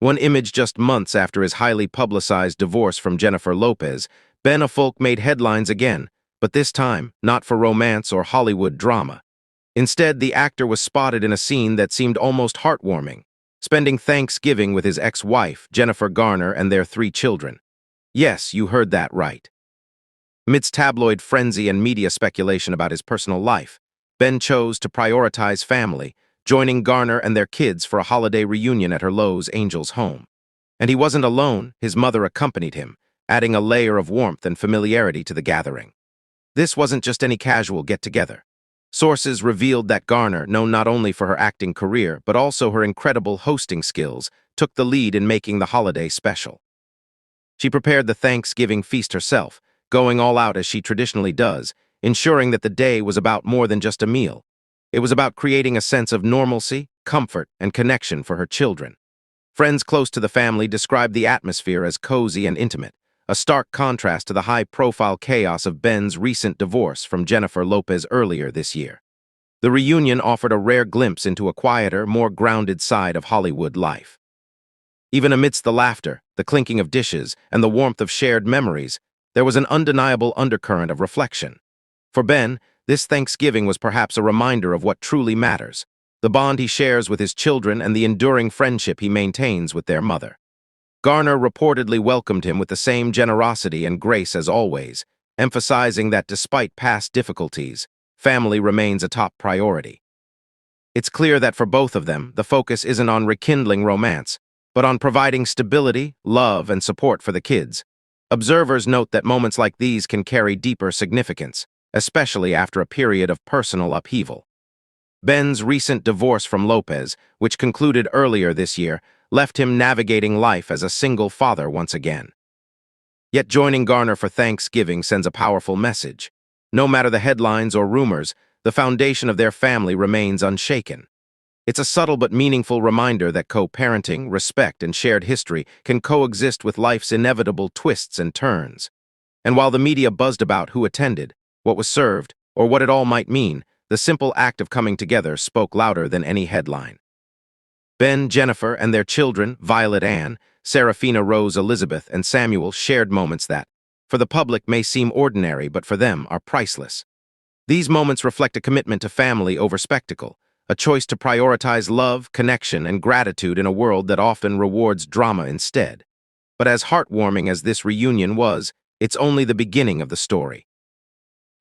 One image just months after his highly publicized divorce from Jennifer Lopez, Ben Affleck made headlines again, but this time, not for romance or Hollywood drama. Instead, the actor was spotted in a scene that seemed almost heartwarming, spending Thanksgiving with his ex-wife, Jennifer Garner, and their 3 children. Yes, you heard that right. Amidst tabloid frenzy and media speculation about his personal life, Ben chose to prioritize family, joining Garner and their kids for a holiday reunion at her Los Angeles home. And he wasn't alone, his mother accompanied him, adding a layer of warmth and familiarity to the gathering. This wasn't just any casual get-together. Sources revealed that Garner, known not only for her acting career but also her incredible hosting skills, took the lead in making the holiday special. She prepared the Thanksgiving feast herself, going all out as she traditionally does, ensuring that the day was about more than just a meal. It was about creating a sense of normalcy, comfort, and connection for her children. Friends close to the family described the atmosphere as cozy and intimate, a stark contrast to the high-profile chaos of Ben's recent divorce from Jennifer Lopez earlier this year. The reunion offered a rare glimpse into a quieter, more grounded side of Hollywood life. Even amidst the laughter, the clinking of dishes, and the warmth of shared memories, there was an undeniable undercurrent of reflection. For Ben, this Thanksgiving was perhaps a reminder of what truly matters, the bond he shares with his children and the enduring friendship he maintains with their mother. Garner reportedly welcomed him with the same generosity and grace as always, emphasizing that despite past difficulties, family remains a top priority. It's clear that for both of them, the focus isn't on rekindling romance, but on providing stability, love, and support for the kids. Observers note that moments like these can carry deeper significance, especially after a period of personal upheaval. Ben's recent divorce from Lopez, which concluded earlier this year, left him navigating life as a single father once again. Yet joining Garner for Thanksgiving sends a powerful message. No matter the headlines or rumors, the foundation of their family remains unshaken. It's a subtle but meaningful reminder that co-parenting, respect, and shared history can coexist with life's inevitable twists and turns. And while the media buzzed about who attended, what was served, or what it all might mean, the simple act of coming together spoke louder than any headline. Ben, Jennifer, and their children, Violet Ann, Serafina Rose Elizabeth, and Samuel, shared moments that, for the public, may seem ordinary but for them are priceless. These moments reflect a commitment to family over spectacle, a choice to prioritize love, connection, and gratitude in a world that often rewards drama instead. But as heartwarming as this reunion was, it's only the beginning of the story.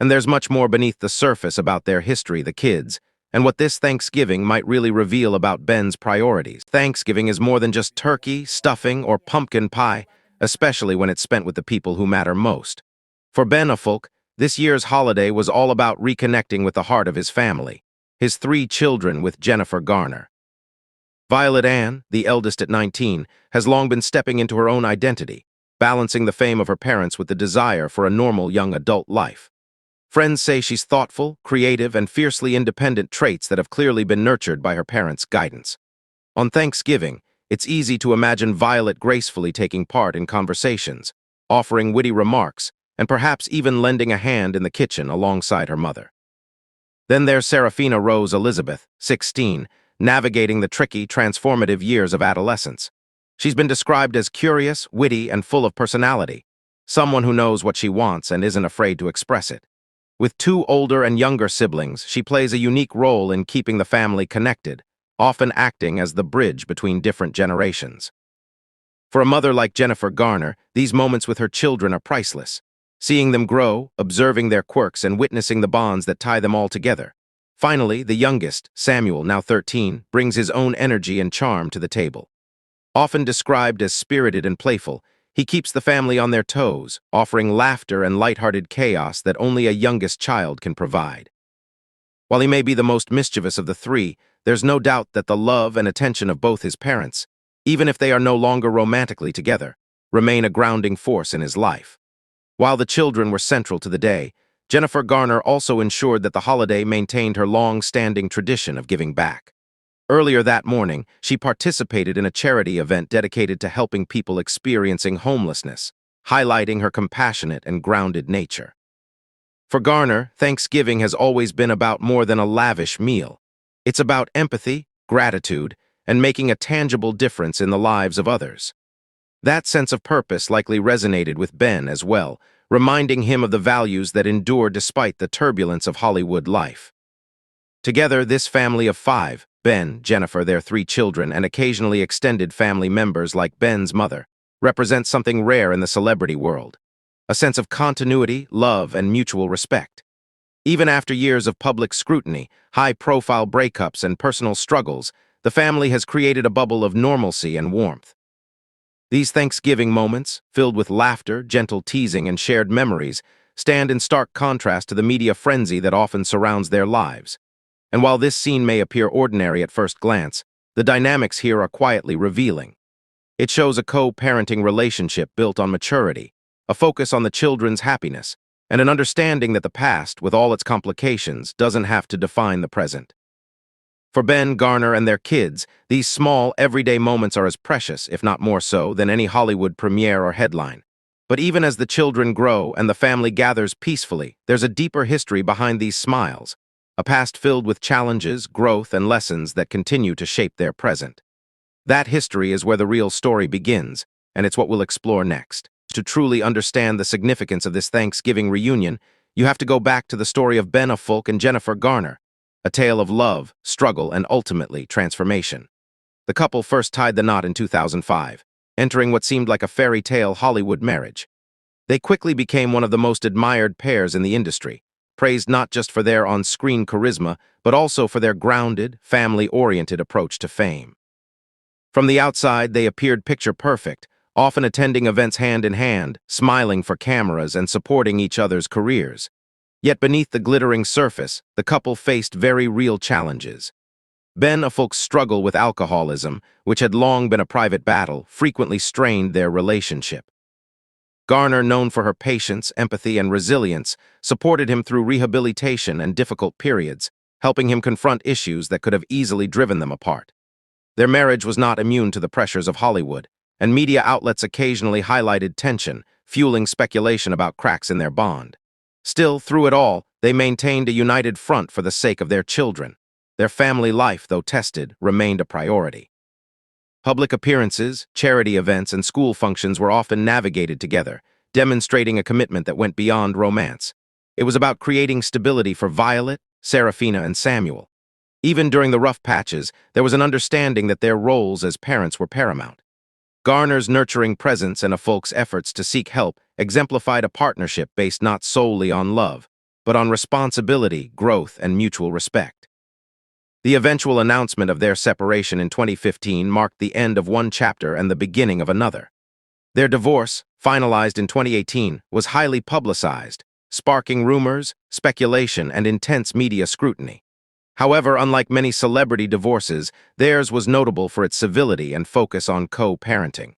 And there's much more beneath the surface about their history, the kids, and what this Thanksgiving might really reveal about Ben's priorities. Thanksgiving is more than just turkey, stuffing, or pumpkin pie, especially when it's spent with the people who matter most. For Ben Affleck, this year's holiday was all about reconnecting with the heart of his family, his 3 children with Jennifer Garner. Violet Ann, the eldest at 19, has long been stepping into her own identity, balancing the fame of her parents with the desire for a normal young adult life. Friends say she's thoughtful, creative, and fiercely independent, traits that have clearly been nurtured by her parents' guidance. On Thanksgiving, it's easy to imagine Violet gracefully taking part in conversations, offering witty remarks, and perhaps even lending a hand in the kitchen alongside her mother. Then there's Serafina Rose Elizabeth, 16, navigating the tricky, transformative years of adolescence. She's been described as curious, witty, and full of personality, someone who knows what she wants and isn't afraid to express it. With 2 older and younger siblings, she plays a unique role in keeping the family connected, often acting as the bridge between different generations. For a mother like Jennifer Garner, these moments with her children are priceless, seeing them grow, observing their quirks, and witnessing the bonds that tie them all together. Finally, the youngest, Samuel, now 13, brings his own energy and charm to the table. Often described as spirited and playful, he keeps the family on their toes, offering laughter and lighthearted chaos that only a youngest child can provide. While he may be the most mischievous of the 3, there's no doubt that the love and attention of both his parents, even if they are no longer romantically together, remain a grounding force in his life. While the children were central to the day, Jennifer Garner also ensured that the holiday maintained her long-standing tradition of giving back. Earlier that morning, she participated in a charity event dedicated to helping people experiencing homelessness, highlighting her compassionate and grounded nature. For Garner, Thanksgiving has always been about more than a lavish meal. It's about empathy, gratitude, and making a tangible difference in the lives of others. That sense of purpose likely resonated with Ben as well, reminding him of the values that endure despite the turbulence of Hollywood life. Together, this family of five, Ben, Jennifer, their three children, and occasionally extended family members like Ben's mother, represents something rare in the celebrity world: a sense of continuity, love, and mutual respect. Even after years of public scrutiny, high-profile breakups, and personal struggles, the family has created a bubble of normalcy and warmth. These Thanksgiving moments, filled with laughter, gentle teasing, and shared memories, stand in stark contrast to the media frenzy that often surrounds their lives. And while this scene may appear ordinary at first glance, the dynamics here are quietly revealing. It shows a co-parenting relationship built on maturity, a focus on the children's happiness, and an understanding that the past, with all its complications, doesn't have to define the present. For Ben, Garner, and their kids, these small, everyday moments are as precious, if not more so, than any Hollywood premiere or headline. But even as the children grow and the family gathers peacefully, there's a deeper history behind these smiles, a past filled with challenges, growth, and lessons that continue to shape their present. That history is where the real story begins, and it's what we'll explore next. To truly understand the significance of this Thanksgiving reunion, you have to go back to the story of Ben Affleck and Jennifer Garner, a tale of love, struggle, and ultimately transformation. The couple first tied the knot in 2005, entering what seemed like a fairy tale Hollywood marriage. They quickly became one of the most admired pairs in the industry, praised not just for their on-screen charisma, but also for their grounded, family-oriented approach to fame. From the outside, they appeared picture-perfect, often attending events hand in hand, smiling for cameras and supporting each other's careers. Yet beneath the glittering surface, the couple faced very real challenges. Ben Affleck's struggle with alcoholism, which had long been a private battle, frequently strained their relationship. Garner, known for her patience, empathy, and resilience, supported him through rehabilitation and difficult periods, helping him confront issues that could have easily driven them apart. Their marriage was not immune to the pressures of Hollywood, and media outlets occasionally highlighted tension, fueling speculation about cracks in their bond. Still, through it all, they maintained a united front for the sake of their children. Their family life, though tested, remained a priority. Public appearances, charity events, and school functions were often navigated together, demonstrating a commitment that went beyond romance. It was about creating stability for Violet, Serafina, and Samuel. Even during the rough patches, there was an understanding that their roles as parents were paramount. Garner's nurturing presence and Affleck's efforts to seek help exemplified a partnership based not solely on love, but on responsibility, growth, and mutual respect. The eventual announcement of their separation in 2015 marked the end of one chapter and the beginning of another. Their divorce, finalized in 2018, was highly publicized, sparking rumors, speculation, and intense media scrutiny. However, unlike many celebrity divorces, theirs was notable for its civility and focus on co-parenting.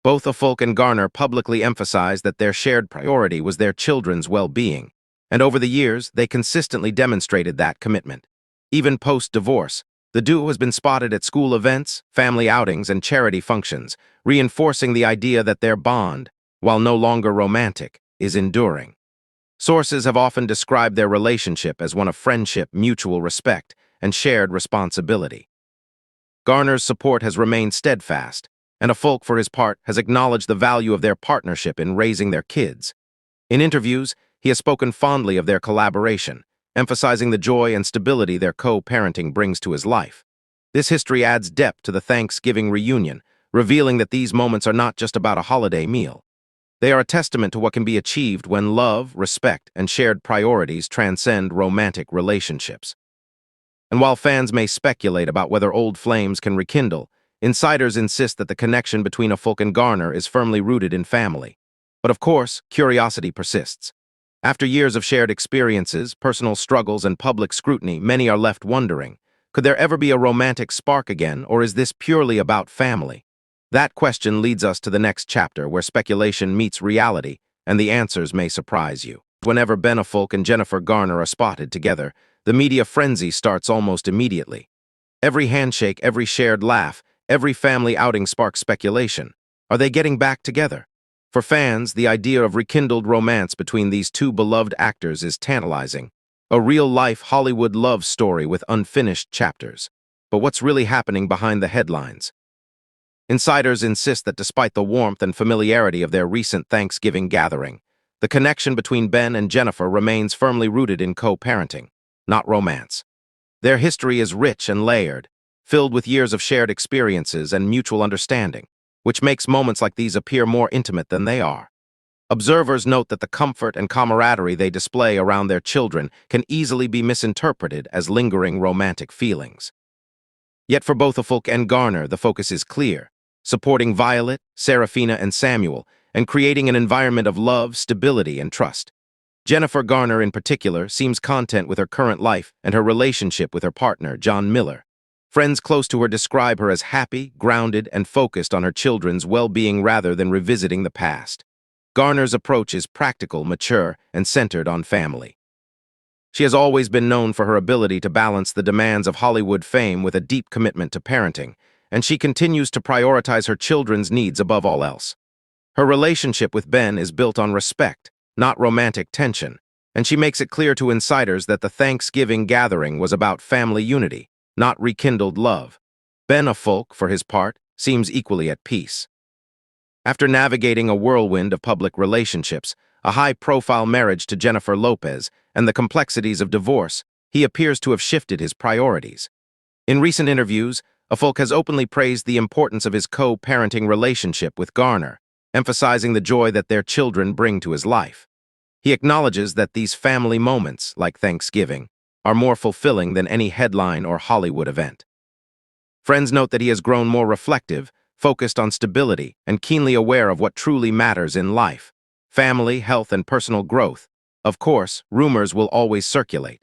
Both Affleck and Garner publicly emphasized that their shared priority was their children's well-being, and over the years, they consistently demonstrated that commitment. Even post-divorce, the duo has been spotted at school events, family outings, and charity functions, reinforcing the idea that their bond, while no longer romantic, is enduring. Sources have often described their relationship as one of friendship, mutual respect, and shared responsibility. Garner's support has remained steadfast, and Affleck, for his part, has acknowledged the value of their partnership in raising their kids. In interviews, he has spoken fondly of their collaboration, emphasizing the joy and stability their co-parenting brings to his life. This history adds depth to the Thanksgiving reunion, revealing that these moments are not just about a holiday meal. They are a testament to what can be achieved when love, respect, and shared priorities transcend romantic relationships. And while fans may speculate about whether old flames can rekindle, insiders insist that the connection between Affleck and Garner is firmly rooted in family. But of course, curiosity persists. After years of shared experiences, personal struggles, and public scrutiny, many are left wondering, could there ever be a romantic spark again, or is this purely about family? That question leads us to the next chapter, where speculation meets reality, and the answers may surprise you. Whenever Ben Affleck and Jennifer Garner are spotted together, the media frenzy starts almost immediately. Every handshake, every shared laugh, every family outing sparks speculation. Are they getting back together? For fans, the idea of rekindled romance between these two beloved actors is tantalizing, a real-life Hollywood love story with unfinished chapters. but what's really happening behind the headlines? Insiders insist that despite the warmth and familiarity of their recent Thanksgiving gathering, the connection between Ben and Jennifer remains firmly rooted in co-parenting, not romance. Their history is rich and layered, filled with years of shared experiences and mutual understanding, which makes moments like these appear more intimate than they are. Observers note that the comfort and camaraderie they display around their children can easily be misinterpreted as lingering romantic feelings. Yet for both Affleck and Garner, the focus is clear, supporting Violet, Serafina, and Samuel, and creating an environment of love, stability, and trust. Jennifer Garner, in particular, seems content with her current life and her relationship with her partner, John Miller. Friends close to her describe her as happy, grounded, and focused on her children's well-being rather than revisiting the past. Garner's approach is practical, mature, and centered on family. She has always been known for her ability to balance the demands of Hollywood fame with a deep commitment to parenting, and she continues to prioritize her children's needs above all else. Her relationship with Ben is built on respect, not romantic tension, and she makes it clear to insiders that the Thanksgiving gathering was about family unity, not rekindled love. Ben Affleck, for his part, seems equally at peace. After navigating a whirlwind of public relationships, a high-profile marriage to Jennifer Lopez, and the complexities of divorce, he appears to have shifted his priorities. In recent interviews, Affleck has openly praised the importance of his co-parenting relationship with Garner, emphasizing the joy that their children bring to his life. He acknowledges that these family moments, like Thanksgiving, are more fulfilling than any headline or Hollywood event. Friends note that he has grown more reflective, focused on stability, and keenly aware of what truly matters in life: family, health, and personal growth. Of course, rumors will always circulate.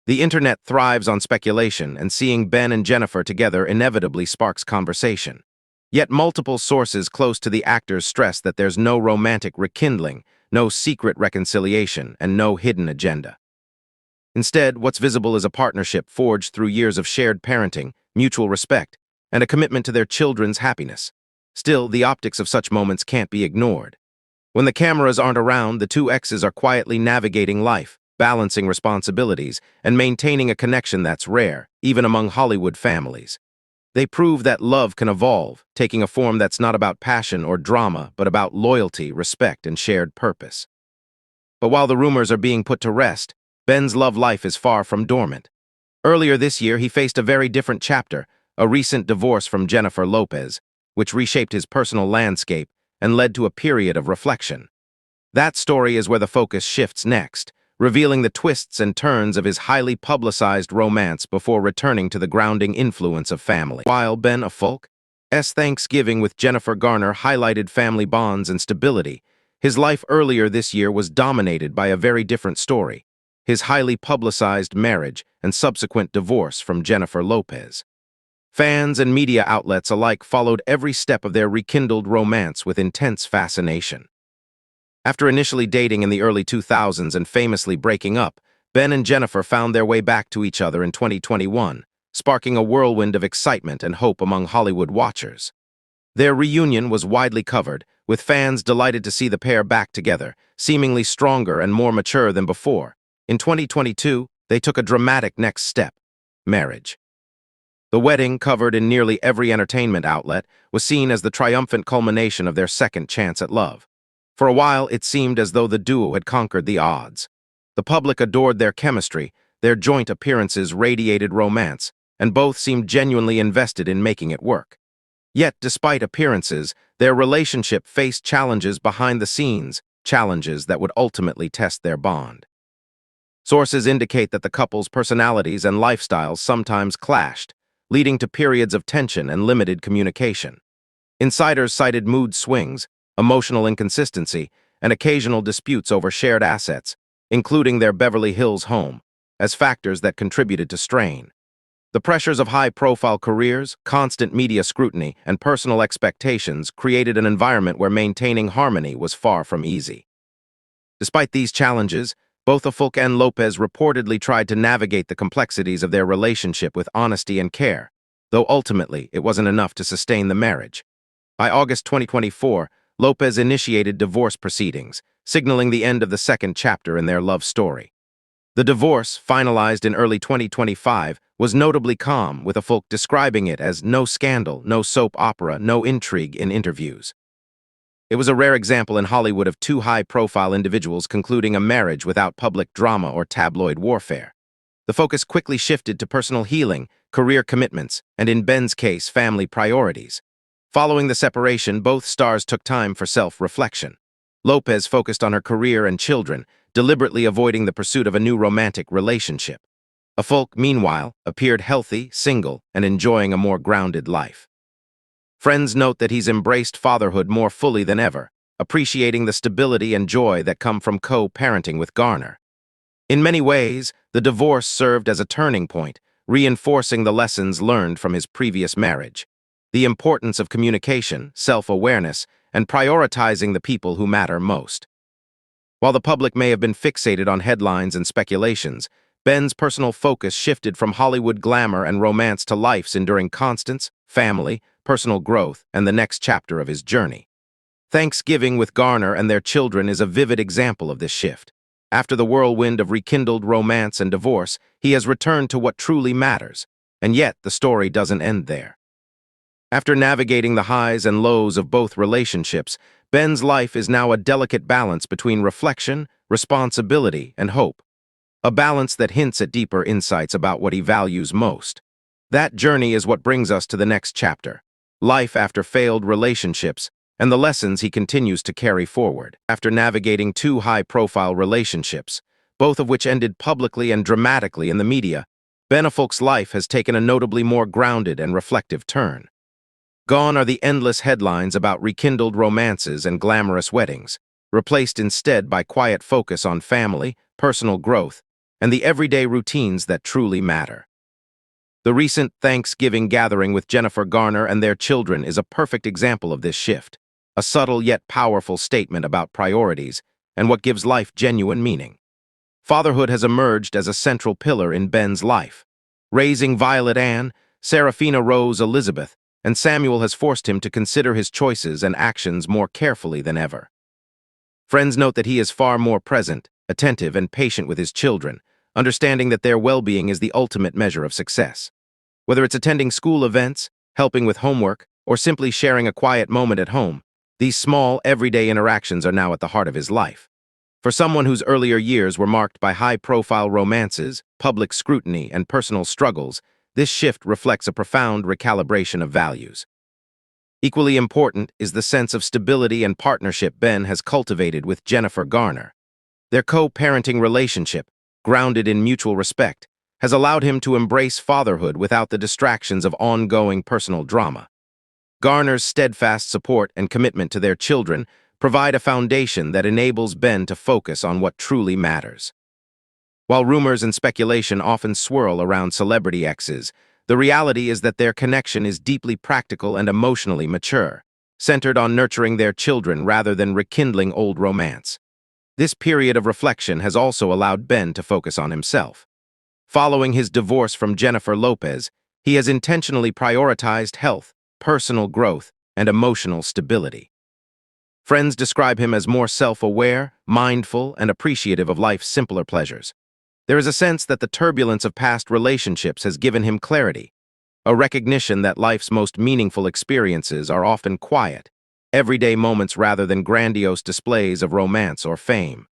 The internet thrives on speculation, and seeing Ben and Jennifer together inevitably sparks conversation. Yet multiple sources close to the actors stress that there's no romantic rekindling, no secret reconciliation, and no hidden agenda. Instead, what's visible is a partnership forged through years of shared parenting, mutual respect, and a commitment to their children's happiness. Still, the optics of such moments can't be ignored. When the cameras aren't around, the two exes are quietly navigating life, balancing responsibilities, and maintaining a connection that's rare, even among Hollywood families. They prove that love can evolve, taking a form that's not about passion or drama, but about loyalty, respect, and shared purpose. But while the rumors are being put to rest, Ben's love life is far from dormant. Earlier this year, he faced a very different chapter, a recent divorce from Jennifer Lopez, which reshaped his personal landscape and led to a period of reflection. That story is where the focus shifts next, revealing the twists and turns of his highly publicized romance before returning to the grounding influence of family. While Ben Affleck's Thanksgiving with Jennifer Garner highlighted family bonds and stability, his life earlier this year was dominated by a very different story: his highly publicized marriage and subsequent divorce from Jennifer Lopez. Fans and media outlets alike followed every step of their rekindled romance with intense fascination. After initially dating in the early 2000s and famously breaking up, Ben and Jennifer found their way back to each other in 2021, sparking a whirlwind of excitement and hope among Hollywood watchers. Their reunion was widely covered, with fans delighted to see the pair back together, seemingly stronger and more mature than before. In 2022, they took a dramatic next step: marriage. The wedding, covered in nearly every entertainment outlet, was seen as the triumphant culmination of their second chance at love. For a while, it seemed as though the duo had conquered the odds. The public adored their chemistry, their joint appearances radiated romance, and both seemed genuinely invested in making it work. Yet, despite appearances, their relationship faced challenges behind the scenes, challenges that would ultimately test their bond. Sources indicate that the couple's personalities and lifestyles sometimes clashed, leading to periods of tension and limited communication. Insiders cited mood swings, emotional inconsistency, and occasional disputes over shared assets, including their Beverly Hills home, as factors that contributed to strain. The pressures of high-profile careers, constant media scrutiny, and personal expectations created an environment where maintaining harmony was far from easy. Despite these challenges, both Affleck and Lopez reportedly tried to navigate the complexities of their relationship with honesty and care, though ultimately it wasn't enough to sustain the marriage. By August 2024, Lopez initiated divorce proceedings, signaling the end of the second chapter in their love story. The divorce, finalized in early 2025, was notably calm, with Affleck describing it as no scandal, no soap opera, no intrigue in interviews. It was a rare example in Hollywood of two high-profile individuals concluding a marriage without public drama or tabloid warfare. The focus quickly shifted to personal healing, career commitments, and in Ben's case, family priorities. Following the separation, both stars took time for self-reflection. Lopez focused on her career and children, deliberately avoiding the pursuit of a new romantic relationship. Affleck, meanwhile, appeared healthy, single, and enjoying a more grounded life. Friends note that he's embraced fatherhood more fully than ever, appreciating the stability and joy that come from co-parenting with Garner. In many ways, the divorce served as a turning point, reinforcing the lessons learned from his previous marriage. The importance of communication, self-awareness, and prioritizing the people who matter most. While the public may have been fixated on headlines and speculations, Ben's personal focus shifted from Hollywood glamour and romance to life's enduring constants, family, personal growth, and the next chapter of his journey. Thanksgiving with Garner and their children is a vivid example of this shift. After the whirlwind of rekindled romance and divorce, he has returned to what truly matters. And yet, the story doesn't end there. After navigating the highs and lows of both relationships, Ben's life is now a delicate balance between reflection, responsibility, and hope. A balance that hints at deeper insights about what he values most. That journey is what brings us to the next chapter, life after failed relationships, and the lessons he continues to carry forward. After navigating two high-profile relationships, both of which ended publicly and dramatically in the media, Ben Affleck's life has taken a notably more grounded and reflective turn. Gone are the endless headlines about rekindled romances and glamorous weddings, replaced instead by quiet focus on family, personal growth, and the everyday routines that truly matter. The recent Thanksgiving gathering with Jennifer Garner and their children is a perfect example of this shift, a subtle yet powerful statement about priorities and what gives life genuine meaning. Fatherhood has emerged as a central pillar in Ben's life. Raising Violet Ann, Serafina Rose Elizabeth, and Samuel has forced him to consider his choices and actions more carefully than ever. Friends note that he is far more present, attentive, and patient with his children, understanding that their well-being is the ultimate measure of success. Whether it's attending school events, helping with homework, or simply sharing a quiet moment at home, these small, everyday interactions are now at the heart of his life. For someone whose earlier years were marked by high-profile romances, public scrutiny, and personal struggles, this shift reflects a profound recalibration of values. Equally important is the sense of stability and partnership Ben has cultivated with Jennifer Garner. Their co-parenting relationship, grounded in mutual respect, has allowed him to embrace fatherhood without the distractions of ongoing personal drama. Garner's steadfast support and commitment to their children provide a foundation that enables Ben to focus on what truly matters. While rumors and speculation often swirl around celebrity exes, the reality is that their connection is deeply practical and emotionally mature, centered on nurturing their children rather than rekindling old romance. This period of reflection has also allowed Ben to focus on himself. Following his divorce from Jennifer Lopez, he has intentionally prioritized health, personal growth, and emotional stability. Friends describe him as more self-aware, mindful, and appreciative of life's simpler pleasures. There is a sense that the turbulence of past relationships has given him clarity, a recognition that life's most meaningful experiences are often quiet, everyday moments rather than grandiose displays of romance or fame.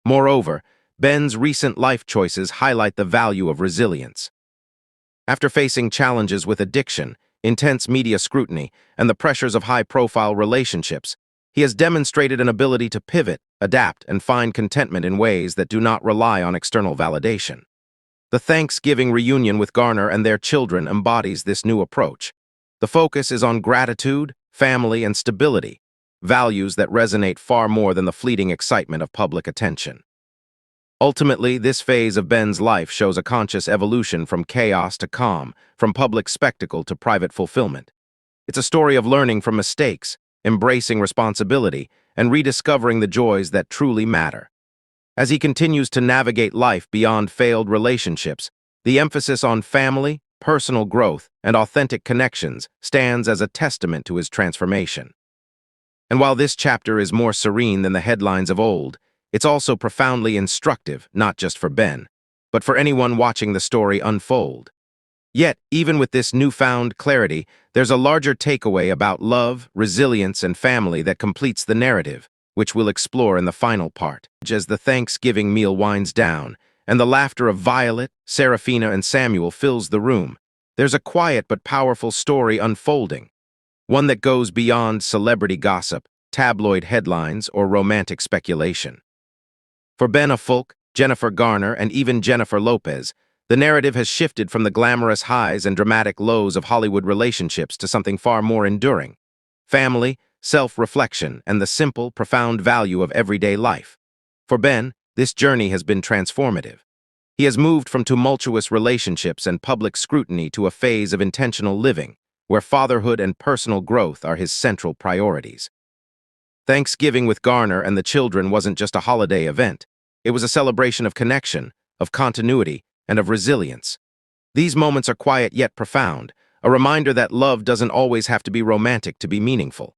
Moreover, Ben's recent life choices highlight the value of resilience. After facing challenges with addiction, intense media scrutiny, and the pressures of high-profile relationships, he has demonstrated an ability to pivot, adapt, and find contentment in ways that do not rely on external validation. The Thanksgiving reunion with Garner and their children embodies this new approach. The focus is on gratitude, family, and stability, values that resonate far more than the fleeting excitement of public attention. Ultimately, this phase of Ben's life shows a conscious evolution from chaos to calm, from public spectacle to private fulfillment. It's a story of learning from mistakes, embracing responsibility, and rediscovering the joys that truly matter. As he continues to navigate life beyond failed relationships, the emphasis on family, personal growth, and authentic connections stands as a testament to his transformation. And while this chapter is more serene than the headlines of old, it's also profoundly instructive, not just for Ben, but for anyone watching the story unfold. Yet, even with this newfound clarity, there's a larger takeaway about love, resilience, and family that completes the narrative, which we'll explore in the final part. As the Thanksgiving meal winds down, and the laughter of Violet, Serafina, and Samuel fills the room, there's a quiet but powerful story unfolding, one that goes beyond celebrity gossip, tabloid headlines, or romantic speculation. For Ben Affleck, Jennifer Garner, and even Jennifer Lopez, the narrative has shifted from the glamorous highs and dramatic lows of Hollywood relationships to something far more enduring: family, self-reflection, and the simple, profound value of everyday life. For Ben, this journey has been transformative. He has moved from tumultuous relationships and public scrutiny to a phase of intentional living, where fatherhood and personal growth are his central priorities. Thanksgiving with Garner and the children wasn't just a holiday event. It was a celebration of connection, of continuity, and of resilience. These moments are quiet yet profound, a reminder that love doesn't always have to be romantic to be meaningful.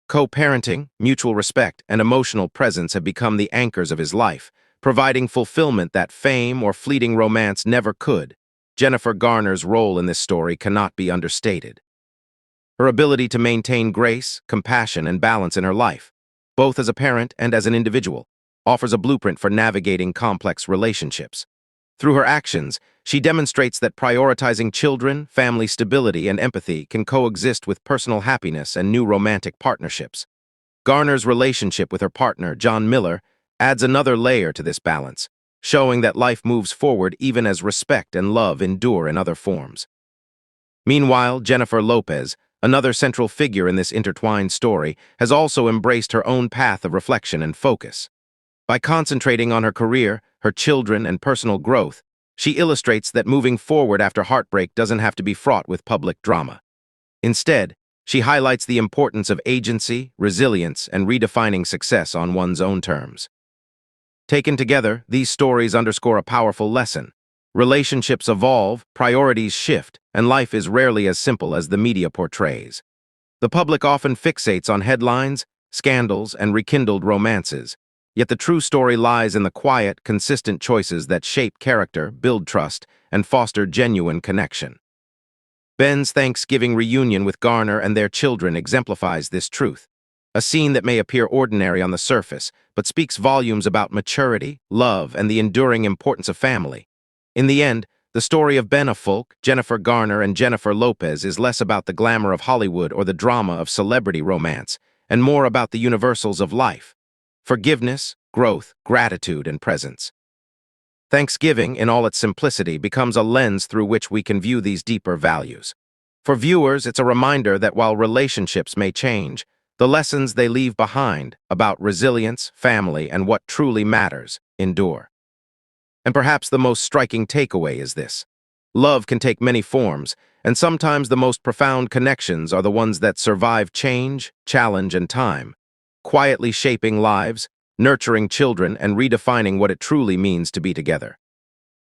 Co-parenting, mutual respect, and emotional presence have become the anchors of his life, providing fulfillment that fame or fleeting romance never could. Jennifer Garner's role in this story cannot be understated. Her ability to maintain grace, compassion, and balance in her life, both as a parent and as an individual, offers a blueprint for navigating complex relationships. Through her actions, she demonstrates that prioritizing children, family stability, and empathy can coexist with personal happiness and new romantic partnerships. Garner's relationship with her partner, John Miller, adds another layer to this balance, showing that life moves forward even as respect and love endure in other forms. Meanwhile, Jennifer Lopez, another central figure in this intertwined story, has also embraced her own path of reflection and focus. By concentrating on her career, her children, and personal growth, she illustrates that moving forward after heartbreak doesn't have to be fraught with public drama. Instead, she highlights the importance of agency, resilience, and redefining success on one's own terms. Taken together, these stories underscore a powerful lesson. Relationships evolve, priorities shift, and life is rarely as simple as the media portrays. The public often fixates on headlines, scandals, and rekindled romances, yet the true story lies in the quiet, consistent choices that shape character, build trust, and foster genuine connection. Ben's Thanksgiving reunion with Garner and their children exemplifies this truth, a scene that may appear ordinary on the surface, but speaks volumes about maturity, love, and the enduring importance of family. In the end, the story of Ben Affleck, Jennifer Garner, and Jennifer Lopez is less about the glamour of Hollywood or the drama of celebrity romance, and more about the universals of life: forgiveness, growth, gratitude, and presence. Thanksgiving, in all its simplicity, becomes a lens through which we can view these deeper values. For viewers, it's a reminder that while relationships may change, the lessons they leave behind about resilience, family, and what truly matters endure. And perhaps the most striking takeaway is this: love can take many forms, and sometimes the most profound connections are the ones that survive change, challenge, and time, quietly shaping lives, nurturing children, and redefining what it truly means to be together.